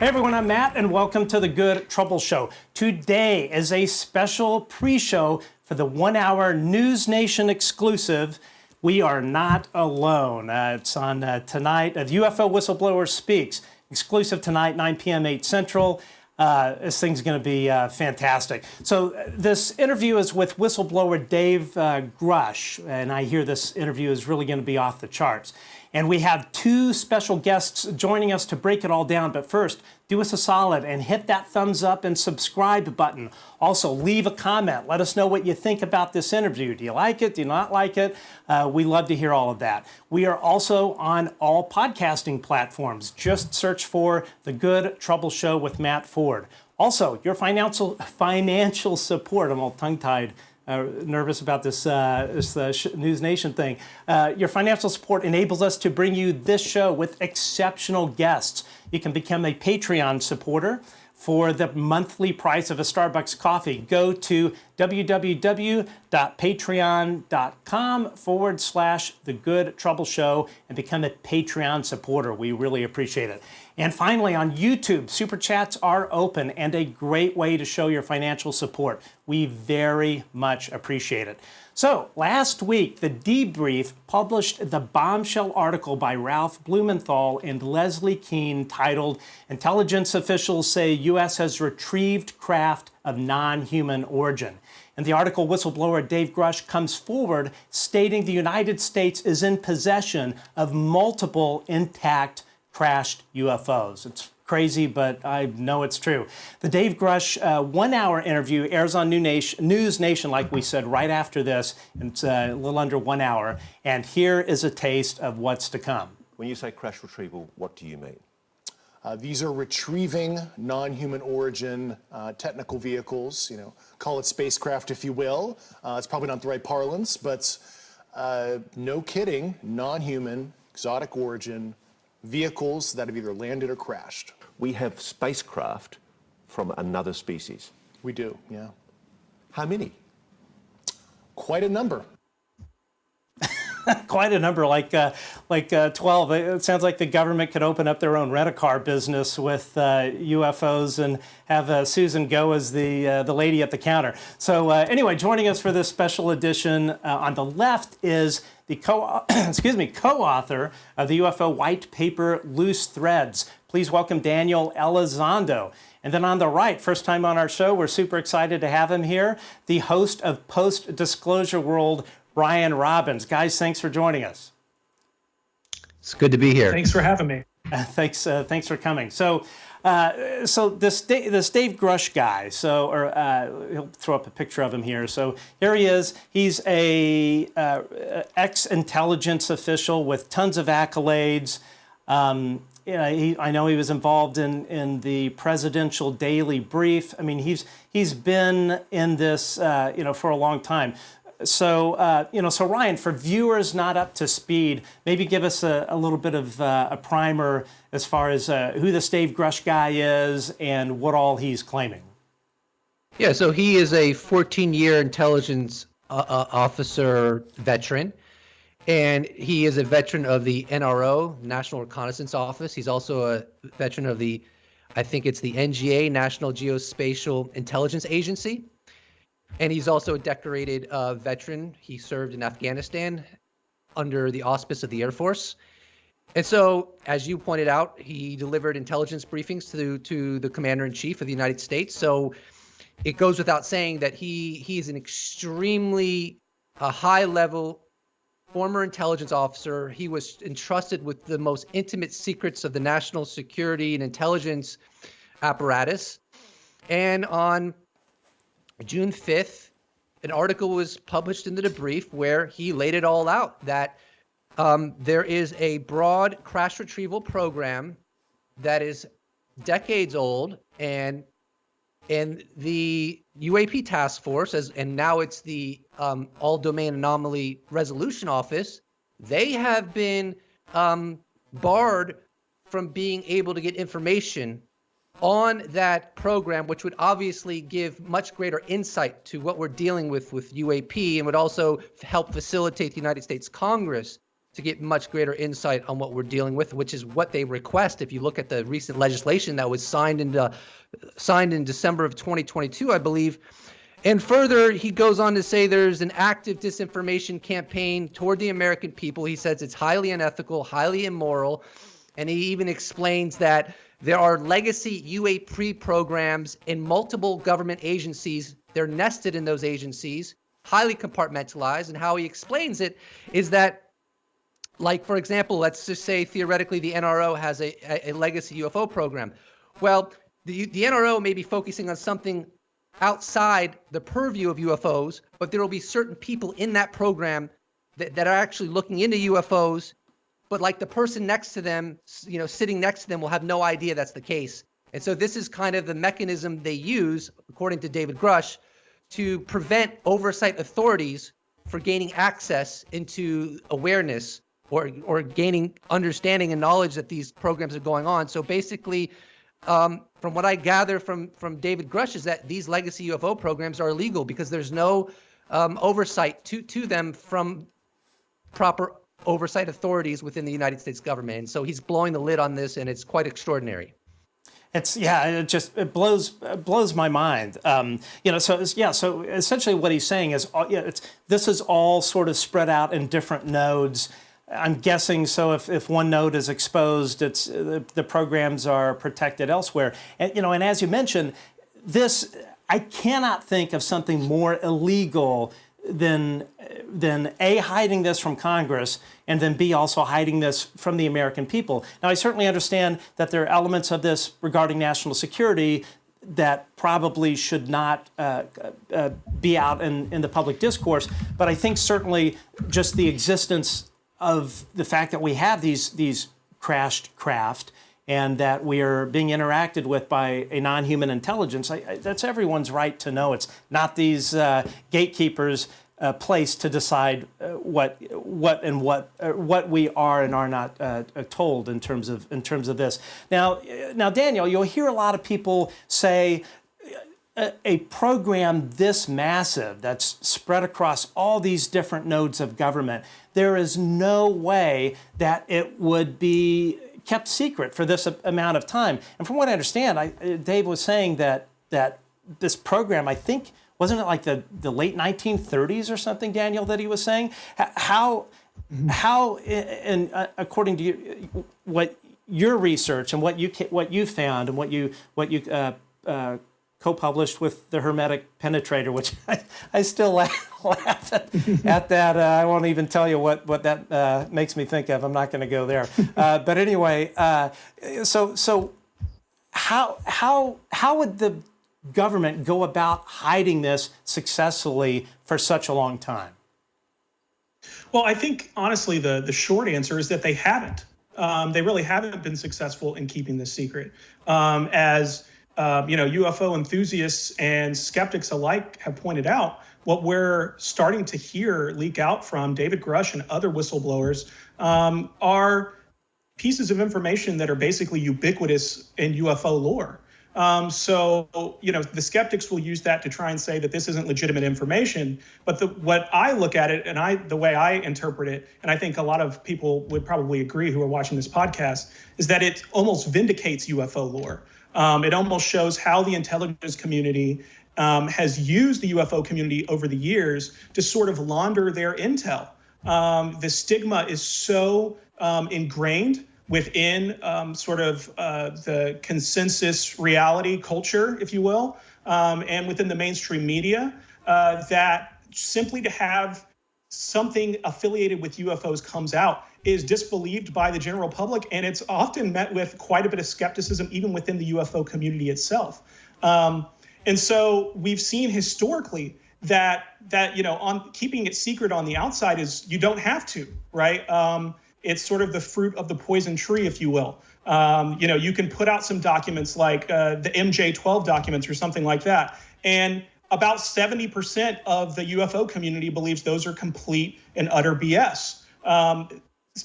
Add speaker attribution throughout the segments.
Speaker 1: Hey everyone, I'm Matt, and welcome to the Good Trouble Show. Today is a special pre-show for the 1-hour News Nation exclusive. We are not alone. It's on tonight. The UFO Whistleblower Speaks, exclusive tonight, 9 p.m., 8 Central. This thing's going to be fantastic. So this interview is with whistleblower Dave Grusch, and I hear this interview is really going to be off the charts. And we have two special guests joining us to break it all down. But first, do us a solid and hit that thumbs up and subscribe button. Also, leave a comment. Let us know what you think about this interview. Do you like it? Do you not like it? We love to hear all of that. We are also on all podcasting platforms. Just search for The Good Trouble Show with Matt Ford. Also, your financial support. I'm all tongue-tied. Nervous about this News Nation thing. Your financial support enables us to bring you this show with exceptional guests. You can become a Patreon supporter for the monthly price of a Starbucks coffee. Go to www.patreon.com/The Good Trouble Show and become a Patreon supporter. We really appreciate it. And finally, on YouTube, Super Chats are open and a great way to show your financial support. We very much appreciate it. So, last week, the Debrief published the bombshell article by Ralph Blumenthal and Leslie Keane titled, "Intelligence Officials Say U.S. Has Retrieved Craft of Non-Human Origin." In the article, whistleblower Dave Grusch comes forward stating the United States is in possession of multiple intact crashed UFOs. It's crazy, but I know it's true. The Dave Grusch 1-hour interview airs on News Nation, like we said, right after this. It's a little under 1 hour. And here is a taste of what's to come.
Speaker 2: When you say crash retrieval, what do you mean?
Speaker 3: These are retrieving non-human origin technical vehicles, call it spacecraft if you will. It's probably not the right parlance, but no kidding, non-human, exotic origin vehicles that have either landed or crashed.
Speaker 2: We have spacecraft from another species.
Speaker 3: We do, yeah.
Speaker 2: How many?
Speaker 3: Quite a number.
Speaker 1: Quite a number, like 12. It sounds like the government could open up their own rent-a-car business with UFOs and have Susan go as the lady at the counter. So anyway, joining us for this special edition on the left is the co-author of the UFO white paper, Loose Threads. Please welcome Daniel Elizondo. And then on the right, first time on our show, we're super excited to have him here, the host of Post-Disclosure World, Brian Robbins. Guys, thanks for joining us.
Speaker 4: It's good to be here.
Speaker 5: Thanks for having me.
Speaker 1: Thanks for coming. So this Dave Grusch guy. He'll throw up a picture of him here. So here he is. He's a ex-intelligence official with tons of accolades. I know he was involved in the presidential daily brief. I mean, he's been in this for a long time. So, so Ryan, for viewers not up to speed, maybe give us a little bit of a primer as far as who this Dave Grusch guy is and what all he's claiming.
Speaker 4: Yeah, so he is a 14-year intelligence officer veteran, and he is a veteran of the NRO, National Reconnaissance Office. He's also a veteran of the NGA, National Geospatial Intelligence Agency. And he's also a decorated veteran. He served in Afghanistan under the auspice of the Air Force. And so, as you pointed out, he delivered intelligence briefings to the Commander-in-Chief of the United States. So it goes without saying that he is an extremely high-level former intelligence officer. He was entrusted with the most intimate secrets of the national security and intelligence apparatus. And on June 5th, an article was published in the Debrief where he laid it all out, that there is a broad crash retrieval program that is decades old, and the UAP task force, and now it's the All Domain Anomaly Resolution Office, they have been barred from being able to get information on that program, which would obviously give much greater insight to what we're dealing with UAP, and would also help facilitate the United States Congress to get much greater insight on what we're dealing with, which is what they request. If you look at the recent legislation that was signed in December of 2022, I believe. And further, he goes on to say there's an active disinformation campaign toward the American people. He says it's highly unethical, highly immoral. And he even explains that there are legacy UAP programs in multiple government agencies. They're nested in those agencies, highly compartmentalized. And how he explains it is that, like, for example, let's just say theoretically the NRO has a legacy UFO program. Well, the NRO may be focusing on something outside the purview of UFOs, but there will be certain people in that program that are actually looking into UFOs, but like the person next to them, sitting next to them will have no idea that's the case. And so this is kind of the mechanism they use, according to David Grusch, to prevent oversight authorities for gaining access into awareness or gaining understanding and knowledge that these programs are going on. So basically, from what I gather from David Grusch, is that these legacy UFO programs are illegal because there's no oversight to them from proper oversight authorities within the United States government. And so he's blowing the lid on this, and it's quite extraordinary. It blows my mind. So essentially what he's saying is, this is all sort of spread out in different nodes. I'm guessing so. If one node is exposed, it's the programs are protected elsewhere. And as you mentioned, I cannot think of something more illegal than A, hiding this from Congress, and then B, also hiding this from the American people. Now, I certainly understand that there are elements of this regarding national security that probably should not be out in the public discourse, but I think certainly just the existence of the fact that we have these crashed craft and that we are being interacted with by a non-human intelligence, that's everyone's right to know. It's not these gatekeepers' place to decide what we are and are not told in terms of this. Now, Daniel, you'll hear a lot of people say a program this massive that's spread across all these different nodes of government, there is no way that it would be kept secret for this amount of time. And from what I understand, Dave was saying that this program, I think, wasn't it like the late 1930s or something, Daniel, that he was saying? How and according to you, what your research and what you found and what you co-published with the Hermetic Penetrator, which I still laugh at that. I won't even tell you what that makes me think of. I'm not going to go there. But anyway, so how would the government go about hiding this successfully for such a long time?
Speaker 5: Well, I think, honestly, the short answer is that they haven't. They really haven't been successful in keeping this secret. UFO enthusiasts and skeptics alike have pointed out, what we're starting to hear leak out from David Grusch and other whistleblowers are pieces of information that are basically ubiquitous in UFO lore. The skeptics will use that to try and say that this isn't legitimate information. But what I look at it, and the way I interpret it, and I think a lot of people would probably agree who are watching this podcast, is that it almost vindicates UFO lore. It almost shows how the intelligence community has used the UFO community over the years to sort of launder their intel. The stigma is so ingrained within the consensus reality culture, if you will, and within the mainstream media, that simply to have something affiliated with UFOs comes out is disbelieved by the general public, and it's often met with quite a bit of skepticism even within the UFO community itself. And so we've seen historically that on keeping it secret on the outside is you don't have to, right? It's sort of the fruit of the poison tree, if you will. You can put out some documents like the MJ-12 documents or something like that, and about 70% of the UFO community believes those are complete and utter BS.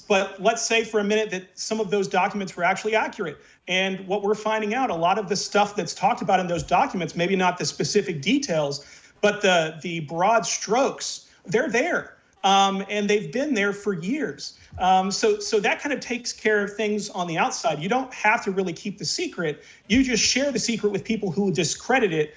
Speaker 5: But let's say for a minute that some of those documents were actually accurate. And what we're finding out, a lot of the stuff that's talked about in those documents, maybe not the specific details, but the broad strokes, they're there. and they've been there for years. So that kind of takes care of things on the outside. You don't have to really keep the secret. You just share the secret with people who discredit it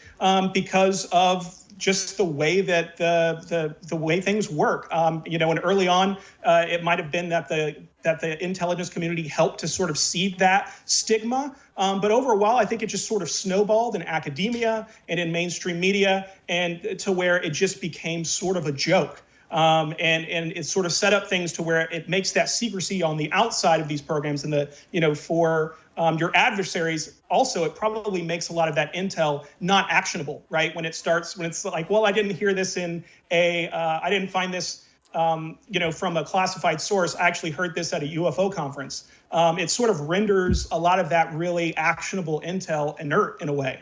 Speaker 5: because of just the way that the way things work. And early on, it might have been that the intelligence community helped to sort of seed that stigma. But over a while, I think it just sort of snowballed in academia and in mainstream media, and to where it just became sort of a joke. And it sort of set up things to where it makes that secrecy on the outside of these programs and for your adversaries. Also, it probably makes a lot of that intel not actionable, right? When it's like, well, I didn't hear this I didn't find this, from a classified source. I actually heard this at a UFO conference. It sort of renders a lot of that really actionable intel inert in a way.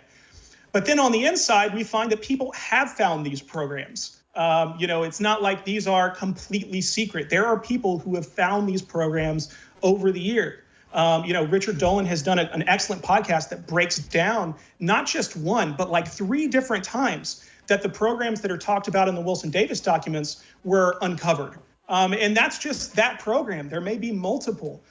Speaker 5: But then on the inside, we find that people have found these programs. It's not like these are completely secret. There are people who have found these programs over the year. Richard Dolan has done an excellent podcast that breaks down not just one, but like 3 different times that the programs that are talked about in the Wilson Davis documents were uncovered. And that's just that program. There may be multiple,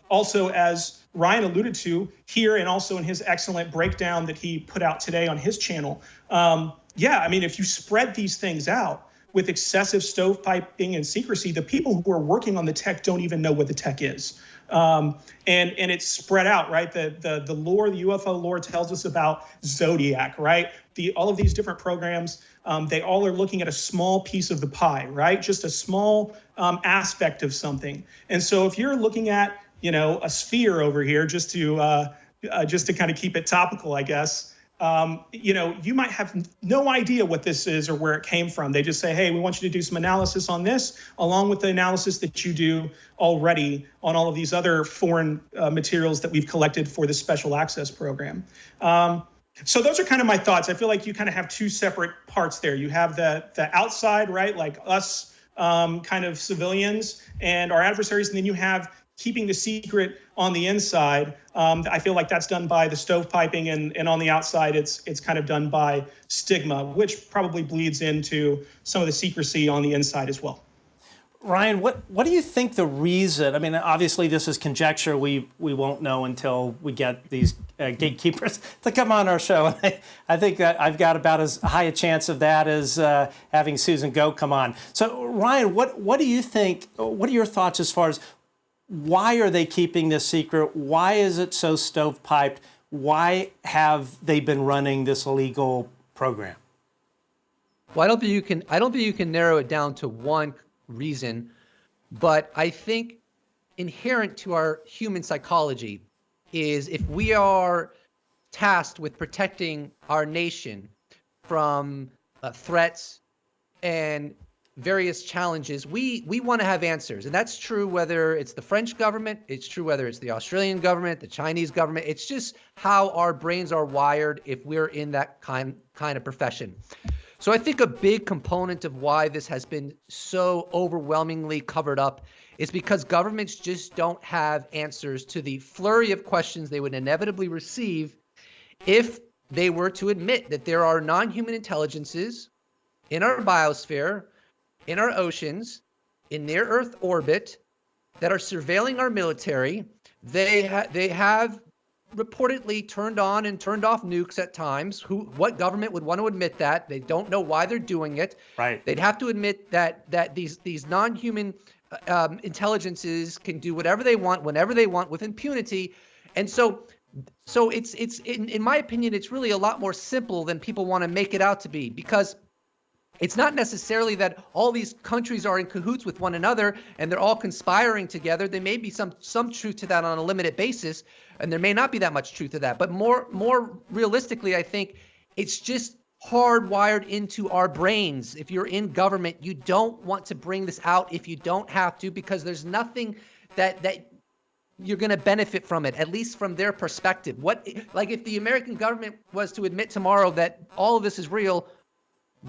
Speaker 5: also, as Ryan alluded to here, and also in his excellent breakdown that he put out today on his channel. If you spread these things out with excessive stovepiping and secrecy, the people who are working on the tech don't even know what the tech is. And it's spread out, right? The lore, the UFO lore tells us about Zodiac, right? All of these different programs, they all are looking at a small piece of the pie, right? Just a small aspect of something. And so if you're looking at, a sphere over here, just to kind of keep it topical, I guess, you might have no idea what this is or where it came from. They just say, hey, we want you to do some analysis on this, along with the analysis that you do already on all of these other foreign materials that we've collected for the special access program. So those are kind of my thoughts. I feel like you kind of have 2 separate parts there. You have the outside, right, like us kind of civilians and our adversaries, and then you have keeping the secret on the inside. I feel like that's done by the stovepiping, and on the outside, it's kind of done by stigma, which probably bleeds into some of the secrecy on the inside as well.
Speaker 1: Ryan, what do you think the reason? I mean, obviously this is conjecture. We won't know until we get these gatekeepers to come on our show. And I think that I've got about as high a chance of that as having Susan Go come on. So Ryan, what do you think? What are your thoughts as far as why are they keeping this secret? Why is it so stovepiped? Why have they been running this illegal program?
Speaker 4: Well, I don't think you can narrow it down to one reason, but I think inherent to our human psychology is if we are tasked with protecting our nation from threats and various challenges, we want to have answers. And that's true whether it's the French government, it's true whether it's the Australian government, the Chinese government. It's just how our brains are wired if we're in that kind of profession. So I think a big component of why this has been so overwhelmingly covered up is because governments just don't have answers to the flurry of questions they would inevitably receive if they were to admit that there are non-human intelligences in our biosphere, in our oceans, in near Earth orbit, that are surveilling our military. They have reportedly turned on and turned off nukes at times. What government would want to admit that? They don't know why they're doing it. Right. They'd have to admit that these non-human intelligences can do whatever they want, whenever they want, with impunity. And so it's in my opinion, it's really a lot more simple than people want to make it out to be, because it's not necessarily that all these countries are in cahoots with one another and they're all conspiring together. There may be some truth to that on a limited basis, and there may not be that much truth to that. But more realistically, I think it's just hardwired into our brains. If you're in government, you don't want to bring this out if you don't have to, because there's nothing that you're going to benefit from it, at least from their perspective. Like if the American government was to admit tomorrow that all of this is real,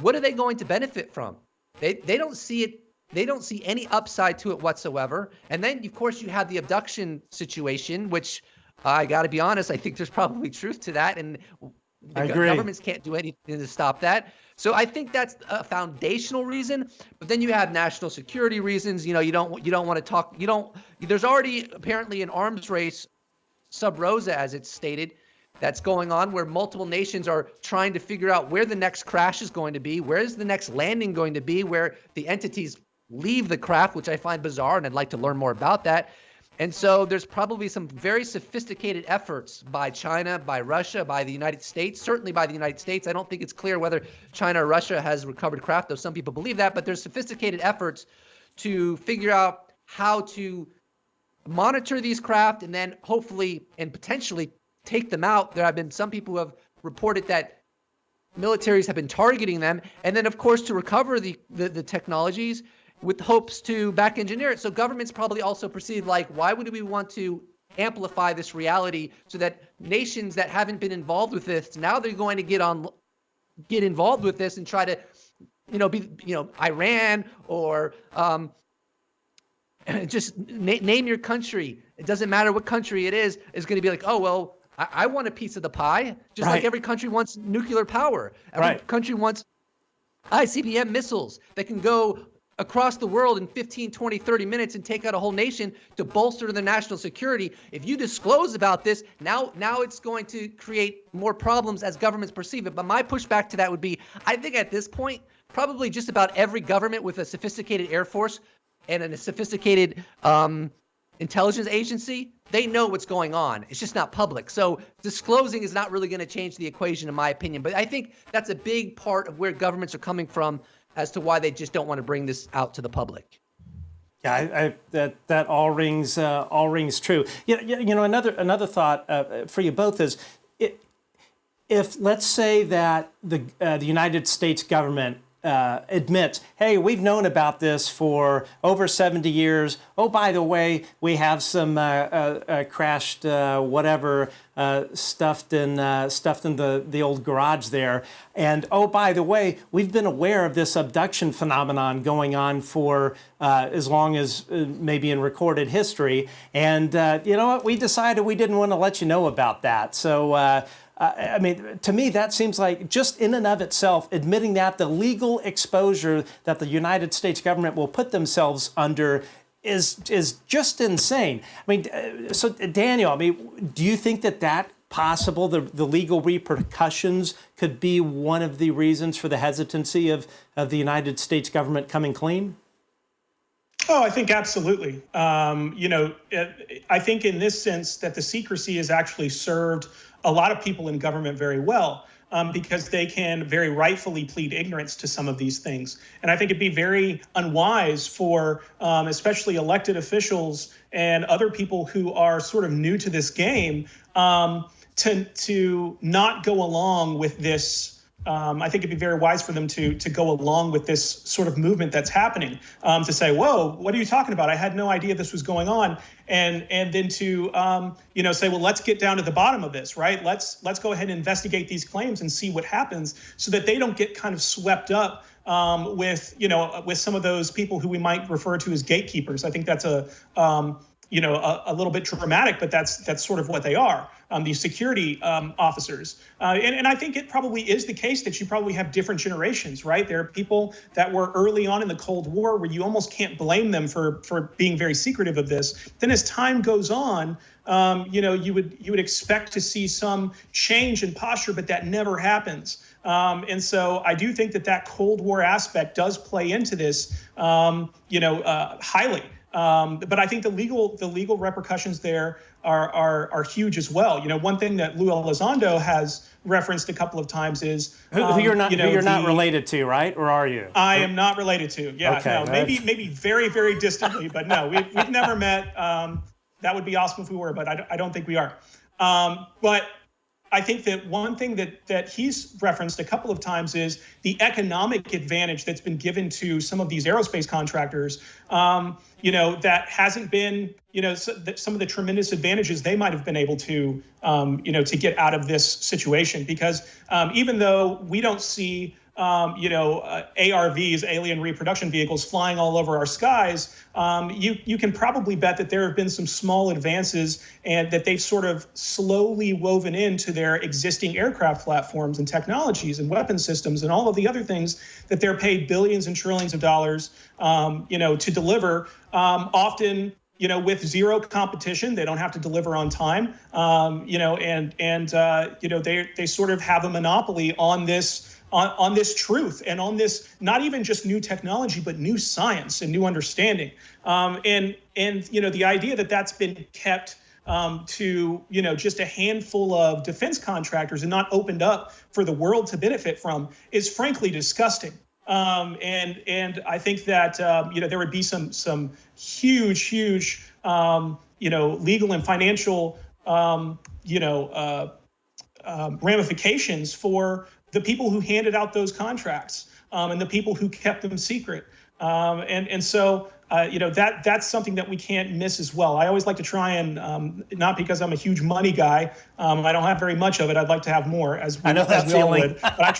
Speaker 4: what are they going to benefit from? They don't see it. They don't see any upside to it whatsoever. And then, of course, you have the abduction situation, which I got to be honest, I think there's probably truth to that. And the governments can't do anything to stop that. So I think that's a foundational reason. But then you have national security reasons. You don't want to talk. There's already apparently an arms race, sub rosa as it's stated, that's going on, where multiple nations are trying to figure out where the next crash is going to be, where is the next landing going to be, where the entities leave the craft, which I find bizarre, and I'd like to learn more about that. And so there's probably some very sophisticated efforts by China, by Russia, by the United States, certainly by the United States. I don't think it's clear whether China or Russia has recovered craft, though some people believe that, but there's sophisticated efforts to figure out how to monitor these craft and then hopefully and potentially take them out. There have been some people who have reported that militaries have been targeting them, and then of course to recover the technologies with hopes to back engineer it. So governments probably also perceive, like, why would we want to amplify this reality so that nations that haven't been involved with this, now they're going to get involved with this and try to, Iran or just name your country. It doesn't matter what country it is going to be like, oh, well, I want a piece of the pie, just like every country wants nuclear power. Every country wants ICBM missiles that can go across the world in 15, 20, 30 minutes and take out a whole nation to bolster their national security. If you disclose about this, now it's going to create more problems as governments perceive it. But my pushback to that would be, I think at this point, probably just about every government with a sophisticated Air Force and a sophisticated intelligence agency, they know what's going on. It's just not public. So disclosing is not really going to change the equation, in my opinion. But I think that's a big part of where governments are coming from as to why they just don't want to bring this out to the public.
Speaker 1: Yeah, that all rings true. Another thought for you both is, if let's say that the United States government admits, hey, we've known about this for over 70 years. Oh, by the way, we have some crashed whatever stuffed in the old garage there. And oh, by the way, we've been aware of this abduction phenomenon going on for as long as maybe in recorded history. And you know what? We decided we didn't want to let you know about that. So. I mean, to me, that seems like, just in and of itself, admitting that the legal exposure that the United States government will put themselves under is just insane. I mean, so Daniel, do you think that possible, the legal repercussions could be one of the reasons for the hesitancy of the United States government coming clean?
Speaker 5: Oh, I think absolutely. I think in this sense that the secrecy has actually served a lot of people in government very well, because they can very rightfully plead ignorance to some of these things. And I think it'd be very unwise for especially elected officials and other people who are sort of new to this game to not go along with this. I think it'd be very wise for them to go along with this sort of movement that's happening, to say, whoa, what are you talking about? I had no idea this was going on. And then to, say, well, let's get down to the bottom of this, right? Let's go ahead and investigate these claims and see what happens, so that they don't get kind of swept up with some of those people who we might refer to as gatekeepers. I think that's a little bit dramatic, but that's sort of what they are, these security officers. And I think it probably is the case that you probably have different generations, right? There are people that were early on in the Cold War where you almost can't blame them for being very secretive of this. Then as time goes on, you would expect to see some change in posture, but that never happens. And so I do think that Cold War aspect does play into this, highly. But I think the legal repercussions there are huge as well. One thing that Lou Elizondo has referenced a couple of times is
Speaker 1: who you're not related to, right? Or are you?
Speaker 5: I am not related to. Yeah,
Speaker 1: okay,
Speaker 5: no, maybe very, very distantly, but no, we've never met. That would be awesome if we were, but I don't think we are. But I think that one thing that he's referenced a couple of times is the economic advantage that's been given to some of these aerospace contractors, that hasn't been, some of the tremendous advantages they might have been able to, to get out of this situation. Because even though we don't see ARVs, alien reproduction vehicles, flying all over our skies, you can probably bet that there have been some small advances and that they've sort of slowly woven into their existing aircraft platforms and technologies and weapon systems and all of the other things that they're paid billions and trillions of dollars, to deliver, often with zero competition. They don't have to deliver on time, they sort of have a monopoly on this truth and on this, not even just new technology, but new science and new understanding. The idea that that's been kept to, just a handful of defense contractors and not opened up for the world to benefit from is frankly disgusting. And I think that, there would be some huge, legal and financial, ramifications for the people who handed out those contracts, and the people who kept them secret. So that's something that we can't miss as well. I always like to try and, not because I'm a huge money guy, I don't have very much of it. I'd like to have more, as we all would. But I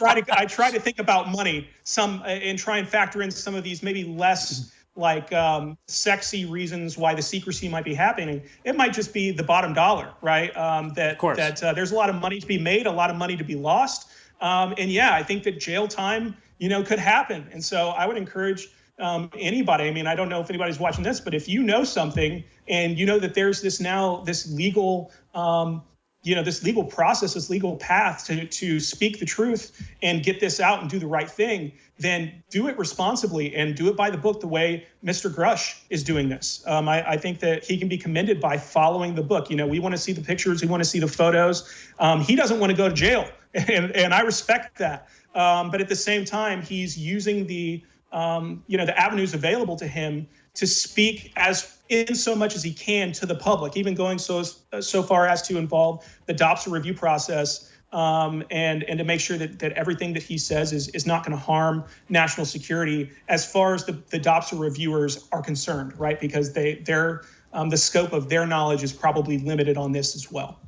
Speaker 5: try to think about money and try and factor in some of these maybe less sexy reasons why the secrecy might be happening. It might just be the bottom dollar, right? That there's a lot of money to be made, a lot of money to be lost. I think that jail time, could happen. And so I would encourage anybody. I mean, I don't know if anybody's watching this, but if you know something and you know that there's this legal, this legal process, this legal path to speak the truth and get this out and do the right thing, then do it responsibly and do it by the book the way Mr. Grusch is doing this. I think that he can be commended by following the book. We want to see the pictures. We want to see the photos. He doesn't want to go to jail, and I respect that. But at the same time, he's using the avenues available to him to speak in so much as he can to the public, even going so far as to involve the DOPSA review process, and to make sure that everything that he says is not going to harm national security as far as the DOPSA reviewers are concerned, right? Because the scope of their knowledge is probably limited on this as well.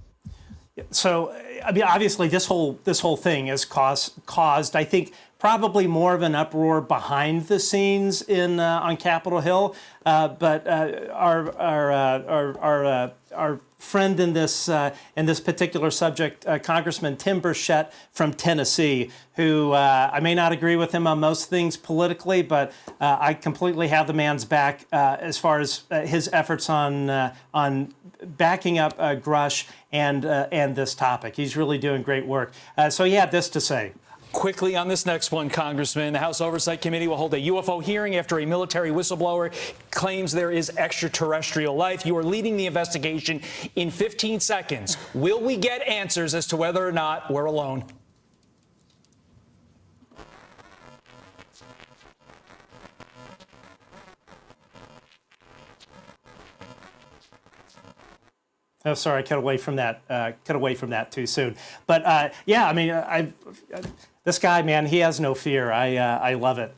Speaker 1: So, I mean, obviously, this whole thing has caused, I think, probably more of an uproar behind the scenes on Capitol Hill. But our friend in this particular subject, Congressman Tim Burchett from Tennessee, who I may not agree with him on most things politically, but I completely have the man's back as far as his efforts on backing up Grusch and this topic. He's really doing great work. So he had this to say.
Speaker 6: Quickly on this next one, Congressman, the House Oversight Committee will hold a UFO hearing after a military whistleblower claims there is extraterrestrial life. You are leading the investigation. In 15 seconds, will we get answers as to whether or not we're alone?
Speaker 1: Oh, sorry, I cut away from that too soon. But I mean, this guy, man, he has no fear. I love it.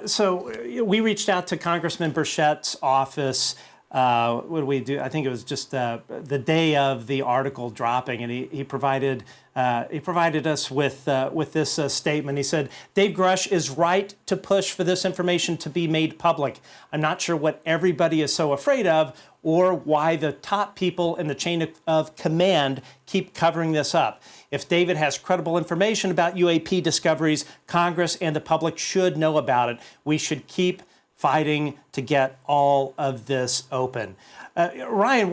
Speaker 1: So we reached out to Congressman Burchett's office. What did we do? I think it was just the day of the article dropping, and he provided us with this statement. He said, Dave Grusch is right to push for this information to be made public. I'm not sure what everybody is so afraid of or why the top people in the chain of command keep covering this up. If David has credible information about UAP discoveries, Congress and the public should know about it. We should keep fighting to get all of this open. Ryan,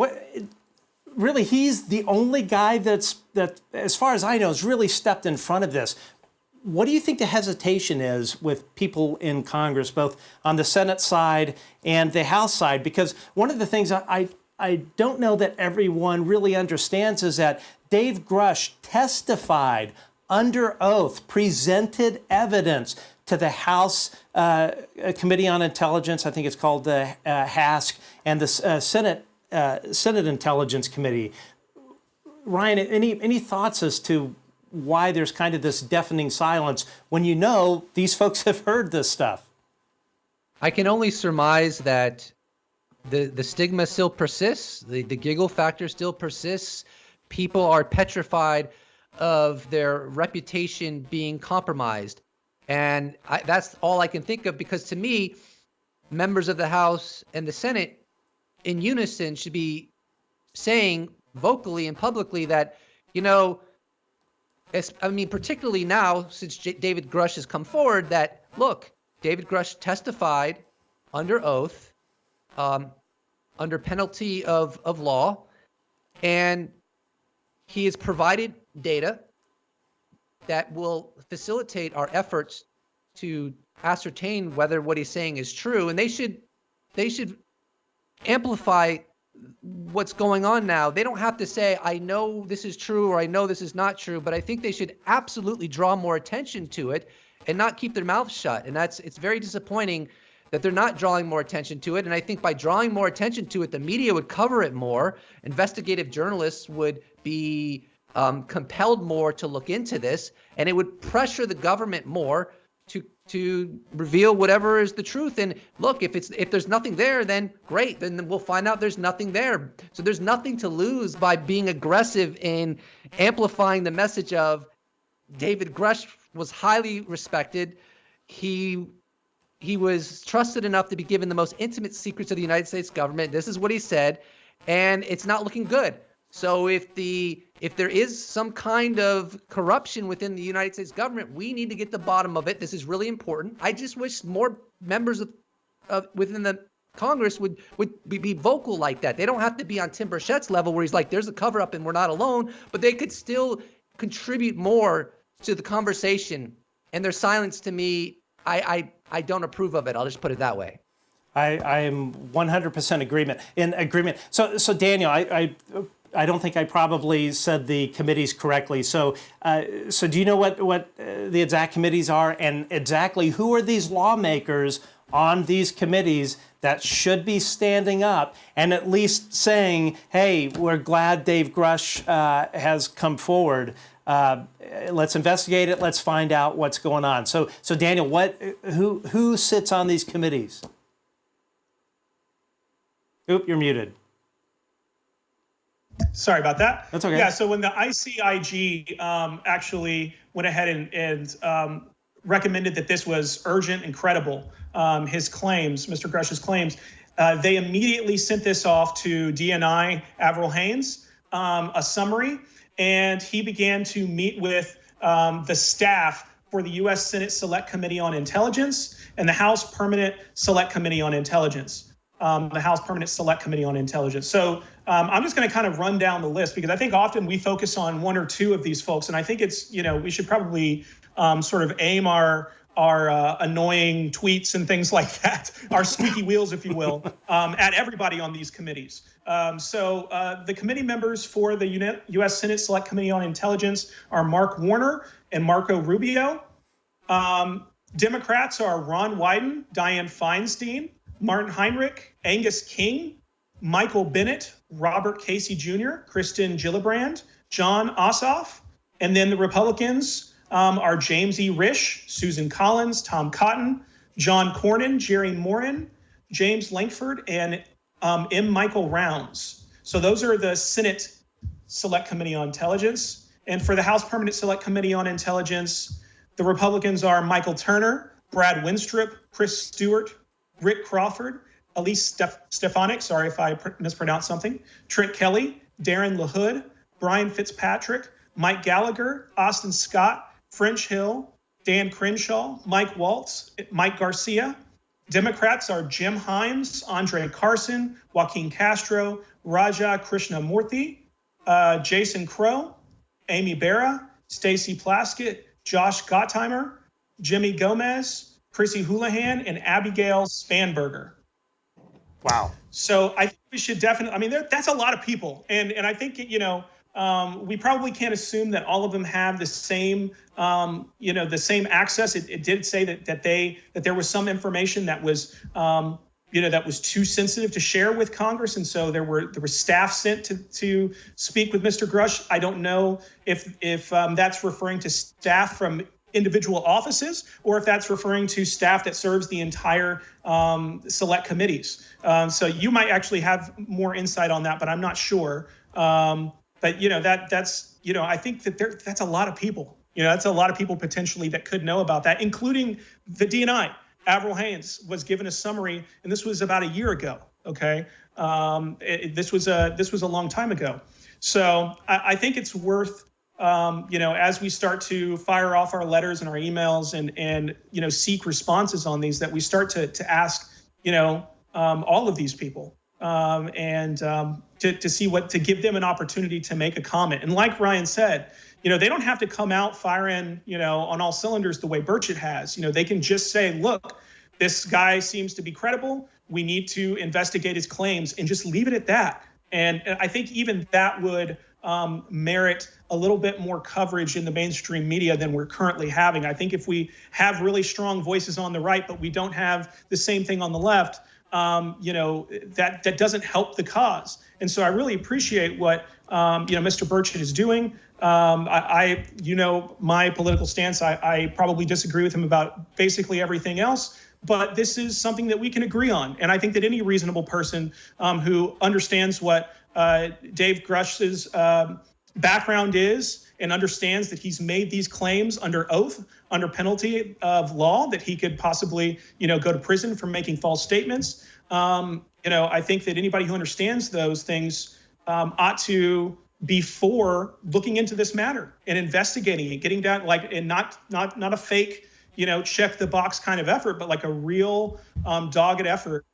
Speaker 1: really, he's the only guy that, as far as I know, has really stepped in front of this. What do you think the hesitation is with people in Congress, both on the Senate side and the House side? Because one of the things I don't know that everyone really understands is that Dave Grusch testified under oath, presented evidence to the House Committee on Intelligence, I think it's called the HASC, and the Senate Intelligence Committee. Ryan, any thoughts as to why there's kind of this deafening silence when you know these folks have heard this stuff?
Speaker 4: I can only surmise that the stigma still persists, the giggle factor still persists. People are petrified of their reputation being compromised. And that's all I can think of, because to me, members of the House and the Senate in unison should be saying vocally and publicly that, particularly now since David Grusch has come forward, that, look, David Grusch testified under oath, under penalty of law, and he has provided data that will facilitate our efforts to ascertain whether what he's saying is true. And they should amplify what's going on now. They don't have to say, I know this is true or I know this is not true, but I think they should absolutely draw more attention to it and not keep their mouths shut. And it's very disappointing that they're not drawing more attention to it. And I think by drawing more attention to it, the media would cover it more. Investigative journalists would be compelled more to look into this, and it would pressure the government more to reveal whatever is the truth. And look, if there's nothing there, then great, then we'll find out there's nothing there. So there's nothing to lose by being aggressive in amplifying the message of David Grusch was highly respected. He was trusted enough to be given the most intimate secrets of the United States government. This is what he said, and it's not looking good. So if there is some kind of corruption within the United States government, we need to get to the bottom of it. This is really important. I just wish more members of within the Congress would be vocal like that. They don't have to be on Tim Burchett's level where he's like, there's a cover up and we're not alone, but they could still contribute more to the conversation. And their silence, to me, I don't approve of it. I'll just put it that way.
Speaker 1: I am 100% in agreement. So Daniel, I don't think I probably said the committees correctly. So do you know what the exact committees are, and exactly who are these lawmakers on these committees that should be standing up and at least saying, hey, we're glad Dave Grusch has come forward. Let's investigate it. Let's find out what's going on. So Daniel, who sits on these committees? Oop, you're muted.
Speaker 5: Sorry about that.
Speaker 1: That's okay.
Speaker 5: Yeah, so when the ICIG actually went ahead and recommended that this was urgent and credible, his claims, Mr. Grusch's claims, they immediately sent this off to DNI Avril Haines, a summary, and he began to meet with the staff for the U.S. Senate Select Committee on Intelligence and the House Permanent Select Committee on Intelligence. The House Permanent Select Committee on Intelligence. So I'm just going to kind of run down the list, because I think often we focus on one or two of these folks, and I think it's, we should probably sort of aim our annoying tweets and things like that, our squeaky wheels, if you will, at everybody on these committees. So the committee members for the U.S. Senate Select Committee on Intelligence are Mark Warner and Marco Rubio. Democrats are Ron Wyden, Dianne Feinstein, Martin Heinrich, Angus King, Michael Bennett, Robert Casey Jr., Kristen Gillibrand, John Ossoff. And then the Republicans are James E. Risch, Susan Collins, Tom Cotton, John Cornyn, Jerry Morin, James Lankford, and M. Michael Rounds. So those are the Senate Select Committee on Intelligence. And for the House Permanent Select Committee on Intelligence, the Republicans are Michael Turner, Brad Winstrup, Chris Stewart, Rick Crawford, Elise Stefanik, sorry if I mispronounced something, Trent Kelly, Darren LaHood, Brian Fitzpatrick, Mike Gallagher, Austin Scott, French Hill, Dan Crenshaw, Mike Waltz, Mike Garcia. Democrats are Jim Himes, Andre Carson, Joaquin Castro, Raja Krishnamurthy, Jason Crow, Amy Barra, Stacey Plaskett, Josh Gottheimer, Jimmy Gomez, Chrissy Houlihan, and Abigail Spanberger.
Speaker 1: Wow.
Speaker 5: So I think we should definitely, that's a lot of people. And I think, we probably can't assume that all of them have the same, the same access. It did say that there was some information that was, that was too sensitive to share with Congress. And so there were staff sent to speak with Mr. Grusch. I don't know if that's referring to staff from individual offices, or if that's referring to staff that serves the entire select committees. So you might actually have more insight on that, but I'm not sure. But that's I think that that's a lot of people. That's a lot of people potentially that could know about that, including the DNI. Avril Haines was given a summary, and this was about a year ago. Okay, this was a long time ago. So I think it's worth, as we start to fire off our letters and our emails and seek responses on these, that we start to ask, all of these people and to see to give them an opportunity to make a comment. And like Ryan said, they don't have to come out firing, on all cylinders the way Burchett has. They can just say, look, this guy seems to be credible. We need to investigate his claims and just leave it at that. And I think even that would merit a little bit more coverage in the mainstream media than we're currently having. I think if we have really strong voices on the right, but we don't have the same thing on the left, that doesn't help the cause. And so I really appreciate what Mr. Burchett is doing. My political stance. I probably disagree with him about basically everything else, but this is something that we can agree on. And I think that any reasonable person who understands what Dave Grusch's background is and understands that he's made these claims under oath, under penalty of law, that he could possibly, go to prison for making false statements. I think that anybody who understands those things ought to be for looking into this matter and investigating it, getting down, and not a fake, check the box kind of effort, but like a real dogged effort,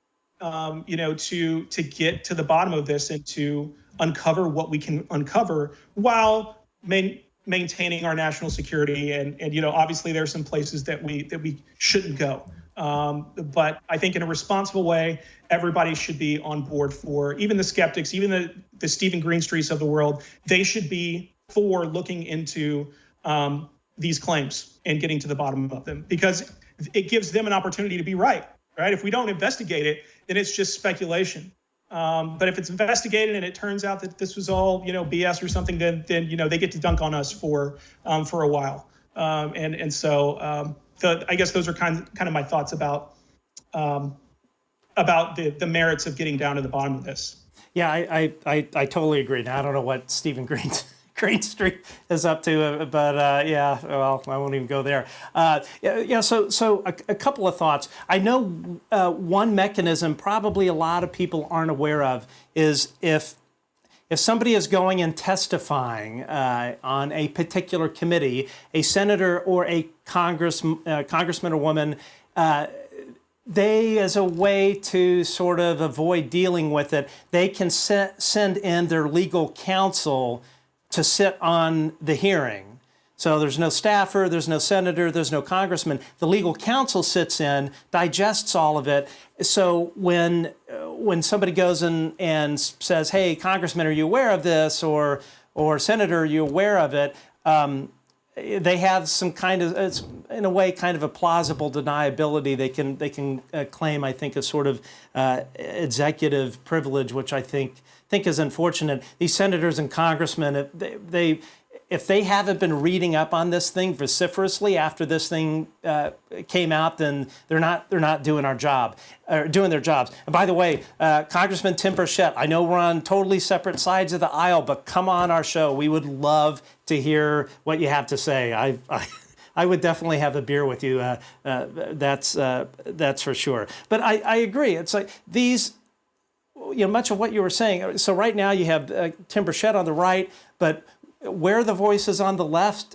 Speaker 5: to get to the bottom of this and to uncover what we can uncover while maintaining our national security. And obviously there are some places that we shouldn't go. But I think in a responsible way, everybody should be on board for, even the skeptics, even the Stephen Greenstreets of the world, they should be for looking into these claims and getting to the bottom of them, because it gives them an opportunity to be right? If we don't investigate it, then it's just speculation. But if it's investigated and it turns out that this was all, BS or something, then they get to dunk on us for a while. So I guess those are kind of my thoughts about the merits of getting down to the bottom of this. Yeah,
Speaker 1: I totally agree. Now, I don't know what Stephen Greenstreet is up to, but well, I won't even go there. So a couple of thoughts. I know one mechanism probably a lot of people aren't aware of is if somebody is going and testifying on a particular committee, a senator or a congressman or woman, they, as a way to sort of avoid dealing with it, they can send in their legal counsel to sit on the hearing. So there's no staffer, there's no senator, there's no congressman. The legal counsel sits in, digests all of it. So when somebody goes and says, "Hey, Congressman, are you aware of this?" or "Senator, are you aware of it?" They have some kind of, it's in a way, kind of a plausible deniability. They can claim, I think, a sort of executive privilege, which I think is unfortunate. These senators and congressmen, if they haven't been reading up on this thing vociferously after this thing came out, then they're not doing our job, or doing their jobs. And by the way, Congressman Tim Burchett, I know we're on totally separate sides of the aisle, but come on our show. We would love to hear what you have to say. I would definitely have a beer with you. That's for sure. But I agree. It's like these, much of what you were saying. So right now you have Tim Burchett on the right, but where are the voices on the left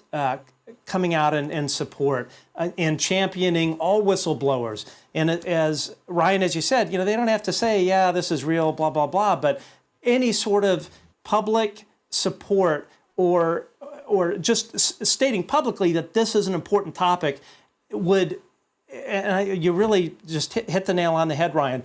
Speaker 1: coming out in support and championing all whistleblowers? And as Ryan, as you said, they don't have to say, yeah, this is real, blah, blah, blah, but any sort of public support or just stating publicly that this is an important topic would, and you really just hit the nail on the head, Ryan,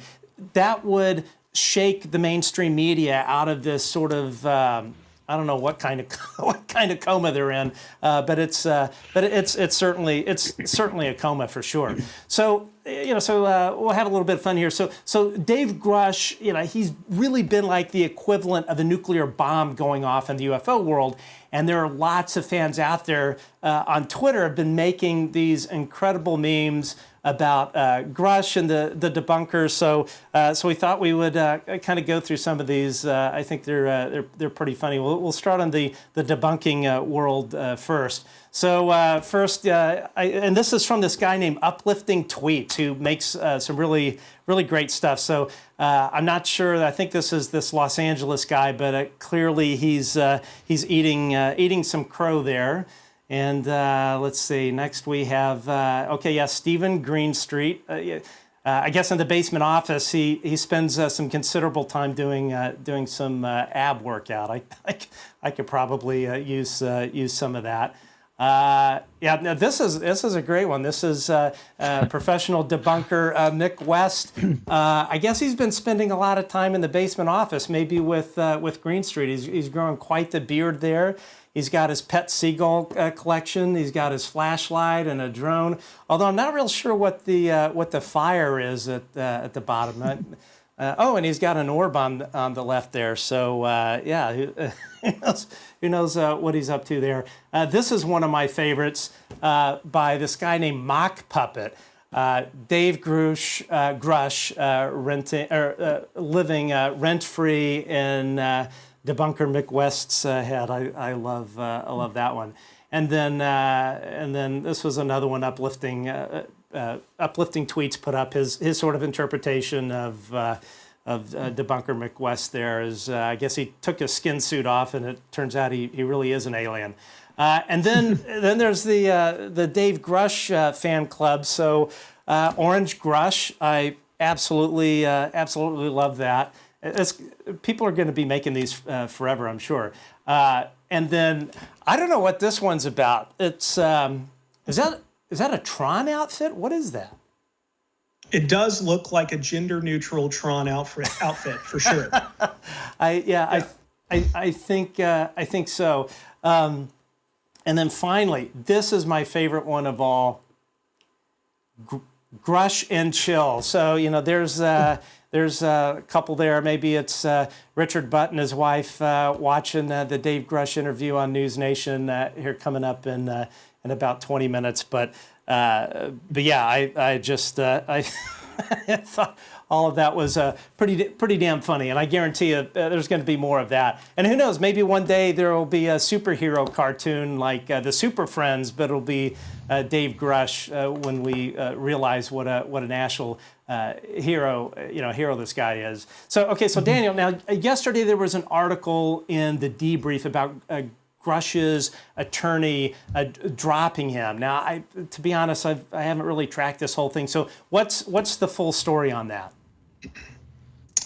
Speaker 1: that would shake the mainstream media out of this sort of, I don't know what kind of coma they're in, but it's certainly a coma for sure. So we'll have a little bit of fun here. So Dave Grusch, he's really been like the equivalent of a nuclear bomb going off in the UFO world. And there are lots of fans out there on Twitter have been making these incredible memes about Grusch and the debunkers. So we thought we would kind of go through some of these. I think they're pretty funny. We'll start on the debunking world first. So first, and this is from this guy named Uplifting Tweets, who makes some really great stuff. So I'm not sure. I think this is this Los Angeles guy, but clearly he's eating some crow there. And let's see. Next we have Stephen Greenstreet. I guess in the basement office, he spends some considerable time doing some ab workout. I could probably use some of that. Now this is a great one. This is professional debunker Mick West. I guess he's been spending a lot of time in the basement office, maybe with Greenstreet. He's growing quite the beard there. He's got his pet seagull collection. He's got his flashlight and a drone. Although I'm not real sure what the fire is at the bottom. And he's got an orb on the left there. So who knows what he's up to there. This is one of my favorites by this guy named Mock Puppet. Dave Grusch, living rent-free in Debunker Mick West's head. I love that one. And then this was another one. Uplifting Tweets put up his sort of interpretation of Debunker Mick West. There is, I guess he took his skin suit off, and it turns out he really is an alien. And then there's the Dave Grusch fan club. So Orange Grusch, I absolutely love that. People are going to be making these forever, I'm sure. And then I don't know what this one's about. It's is that a Tron outfit? What is that?
Speaker 5: It does look like a gender-neutral Tron outfit for sure.
Speaker 1: I think so. And then finally, this is my favorite one of all. Grusch and Chill. So there's a couple there. Maybe it's Richard Butt and his wife watching the Dave Grusch interview on News Nation here coming up in about 20 minutes. But yeah, I thought all of that was pretty damn funny, and I guarantee you there's going to be more of that. And who knows? Maybe one day there will be a superhero cartoon like the Super Friends, but it'll be Dave Grusch when we realize what a national hero this guy is. So Daniel, now yesterday there was an article in the Debrief about Grusch's attorney dropping him. Now, to be honest, I haven't really tracked this whole thing. So what's the full story on that?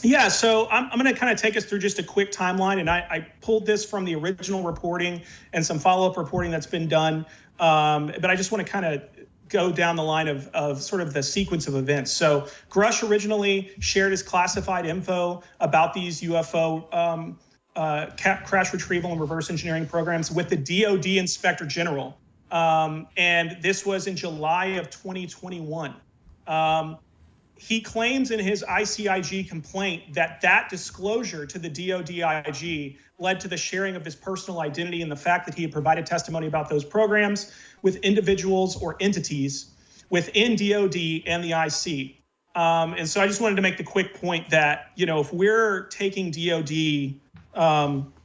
Speaker 5: Yeah, so I'm going to kind of take us through just a quick timeline, and I pulled this from the original reporting and some follow-up reporting that's been done, but I just want to kind of go down the line of sort of the sequence of events. So Grusch originally shared his classified info about these UFO crash retrieval and reverse engineering programs with the DOD Inspector General. And this was in July of 2021. He claims in his ICIG complaint that disclosure to the DODIG led to the sharing of his personal identity and the fact that he had provided testimony about those programs with individuals or entities within DOD and the IC. And so I just wanted to make the quick point that, if we're taking DOD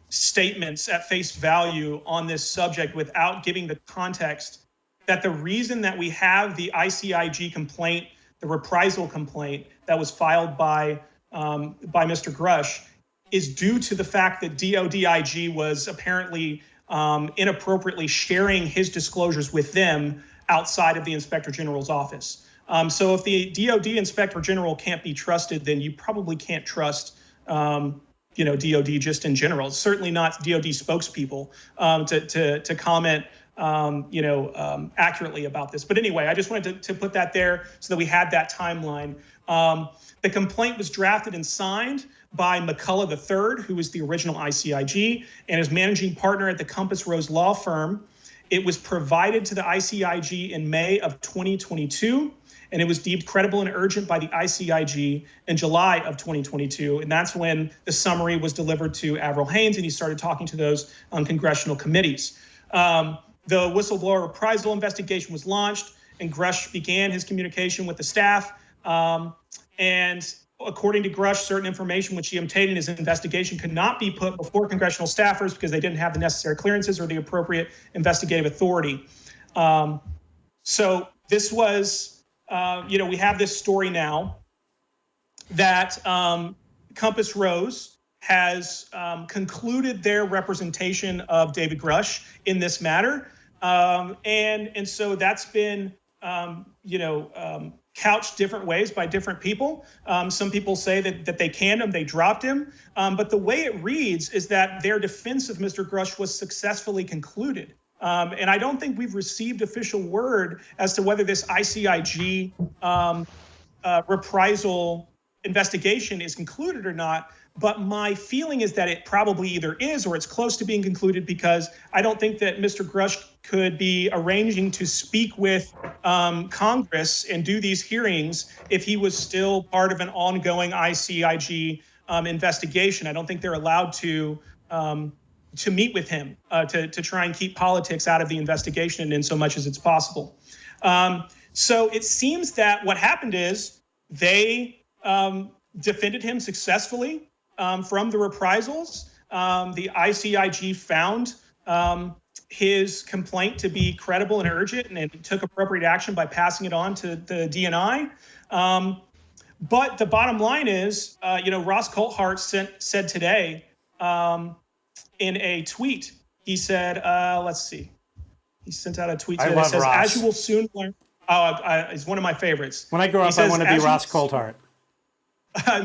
Speaker 5: statements at face value on this subject without giving the context, that the reason that we have the ICIG complaint, the reprisal complaint that was filed by Mr. Grusch, is due to the fact that DODIG was apparently inappropriately sharing his disclosures with them outside of the Inspector General's office. So if the DOD Inspector General can't be trusted, then you probably can't trust DOD just in general. Certainly not DOD spokespeople to comment accurately about this. But anyway, I just wanted to put that there so that we had that timeline. The complaint was drafted and signed by McCullough III, who was the original ICIG, and his managing partner at the Compass Rose Law Firm. It was provided to the ICIG in May of 2022, and it was deemed credible and urgent by the ICIG in July of 2022. And that's when the summary was delivered to Avril Haines, and he started talking to those congressional committees. The whistleblower reprisal investigation was launched, and Grusch began his communication with the staff. And according to Grusch, certain information which he obtained in his investigation could not be put before congressional staffers because they didn't have the necessary clearances or the appropriate investigative authority. So this was, we have this story now that Compass Rose has concluded their representation of David Grusch in this matter. And so that's been, couched different ways by different people. Some people say that they canned him, they dropped him. But the way it reads is that their defense of Mr. Grusch was successfully concluded. And I don't think we've received official word as to whether this ICIG reprisal investigation is concluded or not. But my feeling is that it probably either is or it's close to being concluded, because I don't think that Mr. Grusch could be arranging to speak with Congress and do these hearings if he was still part of an ongoing ICIG investigation. I don't think they're allowed to meet with him to try and keep politics out of the investigation in so much as it's possible. So it seems that what happened is they defended him successfully from the reprisals. The ICIG found his complaint to be credible and urgent, and it took appropriate action by passing it on to the DNI. But the bottom line is, Ross Coulthart said today in a tweet, he said, let's see. He sent out a tweet today that says,
Speaker 1: Ross.
Speaker 5: as you will soon learn. It's one of my favorites.
Speaker 1: When I grow up, I want to be Ross Coulthart.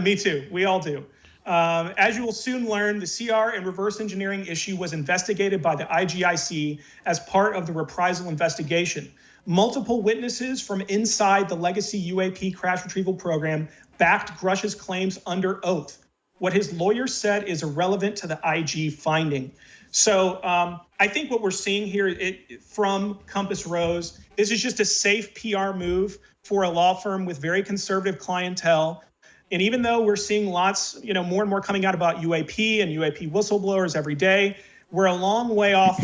Speaker 5: Me too. We all do. As you will soon learn, the CR and reverse engineering issue was investigated by the IGIC as part of the reprisal investigation. Multiple witnesses from inside the legacy UAP crash retrieval program backed Grusch's claims under oath. What his lawyer said is irrelevant to the IG finding. So I think what we're seeing here from Compass Rose, this is just a safe PR move for a law firm with very conservative clientele. And even though we're seeing lots, more and more coming out about UAP and UAP whistleblowers every day, we're a long way off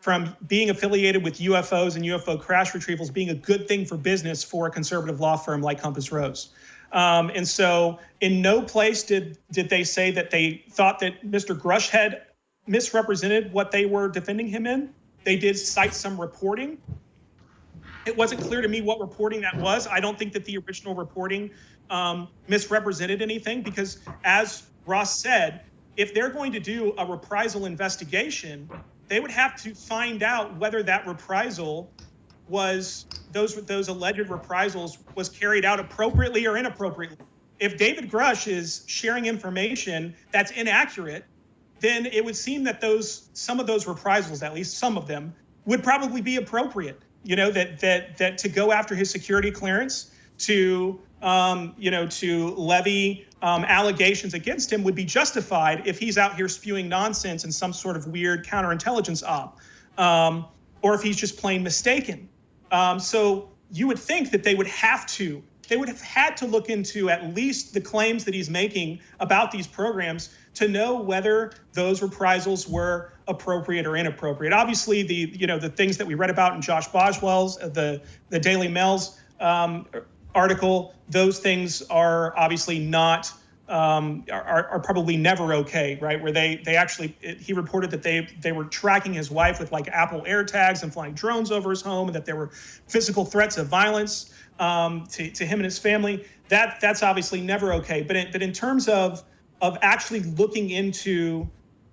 Speaker 5: from being affiliated with UFOs and UFO crash retrievals being a good thing for business for a conservative law firm like Compass Rose. And so in no place did they say that they thought that Mr. Grusch had misrepresented what they were defending him in. They did cite some reporting. It wasn't clear to me what reporting that was. I don't think that the original reporting misrepresented anything, because as Ross said, if they're going to do a reprisal investigation, they would have to find out whether that reprisal was, those alleged reprisals was carried out appropriately or inappropriately. If David Grusch is sharing information that's inaccurate, then it would seem that some of those reprisals, at least some of them, would probably be appropriate. That to go after his security clearance, to levy allegations against him would be justified if he's out here spewing nonsense in some sort of weird counterintelligence op, or if he's just plain mistaken. So you would think that they would have had to look into at least the claims that he's making about these programs to know whether those reprisals were appropriate or inappropriate. Obviously, the things that we read about in Josh Boswell's, the Daily Mail's article, those things are obviously not, are probably never okay, right? Where he reported that they were tracking his wife with like Apple AirTags and flying drones over his home, and that there were physical threats of violence to him and his family. That's obviously never okay. But in terms of actually looking into,